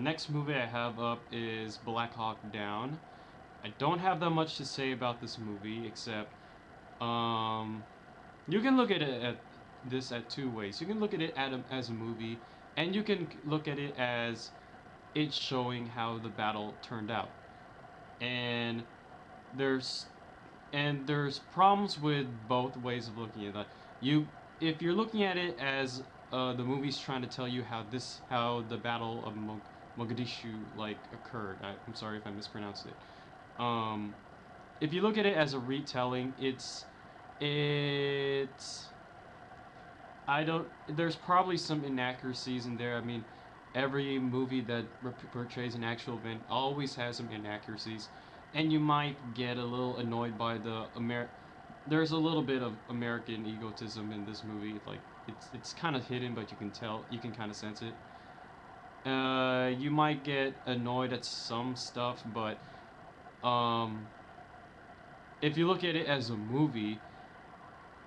next movie I have up is Black Hawk Down. I don't have that much to say about this movie except um, you can look at it at this at two ways. You can look at it as a movie, and you can look at it as it's showing how the battle turned out. And there's there's problems with both ways of looking at that. You if you're looking at it as the movie's trying to tell you how the Battle of Mogadishu like occurred. I'm sorry if I mispronounced it. Um, if you look at it as a retelling, it's I don't. There's probably some inaccuracies in there. I mean, every movie that portrays an actual event always has some inaccuracies, and you might get a little annoyed by There's a little bit of American egotism in this movie. Like it's kind of hidden, but you can tell. You can kind of sense it. You might get annoyed at some stuff, but um, if you look at it as a movie,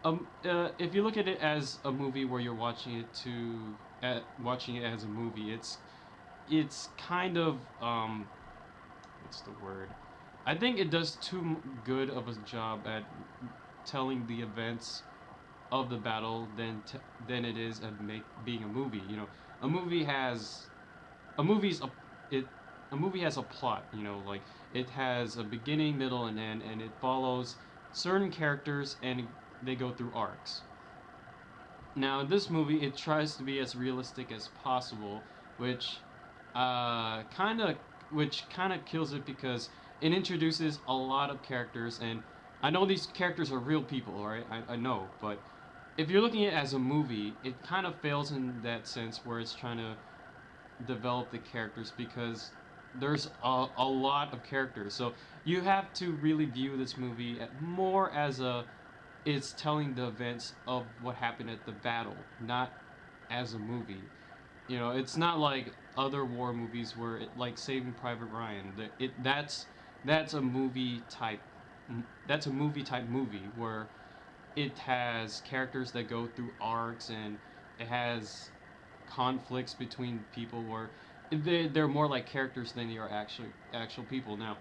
if you look at it as a movie where you're watching it as a movie, it's kind of what's the word? I think it does too good of a job at telling the events of the battle than it is at being a movie. You know, a movie has a movie's a it a movie has a plot. You know, like it has a beginning, middle, and end, and it follows certain characters and they go through arcs. Now, in this movie, it tries to be as realistic as possible, which kind of kills it because it introduces a lot of characters, and I know these characters are real people, all right? I know, but if you're looking at it as a movie, it kind of fails in that sense where it's trying to develop the characters because there's a lot of characters. So you have to really view this movie more as a it's telling the events of what happened at the battle, not as a movie. You know, it's not like other war movies where like Saving Private Ryan. That's a movie type. That's a movie type movie where it has characters that go through arcs and it has conflicts between people where they're more like characters than they are actual people. Now,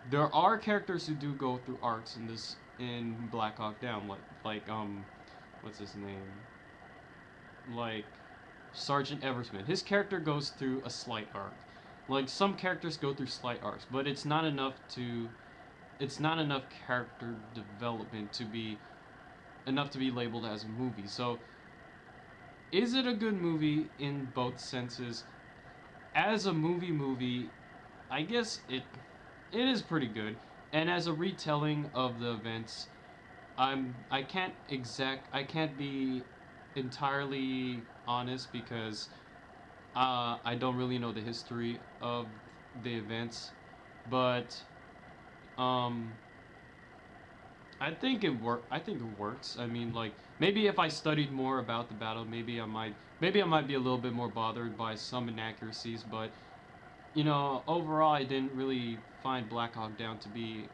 there are characters who do go through arcs in Black Hawk Down, what's his name? Like Sergeant Eversman. His character goes through a slight arc. Like some characters go through slight arcs, but it's not enough character development to be labeled as a movie. So, is it a good movie in both senses? As a movie, I guess it is pretty good. And as a retelling of the events, I can't be entirely honest because I don't really know the history of the events, but um, I think it works. I mean, like maybe if I studied more about the battle, maybe I might be a little bit more bothered by some inaccuracies. But you know, overall, I didn't really find Black Hawk Down to be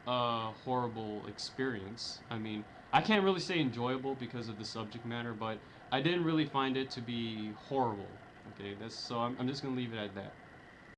a horrible experience. I mean, I can't really say enjoyable because of the subject matter, but I didn't really find it to be horrible. Okay, I'm just gonna leave it at that.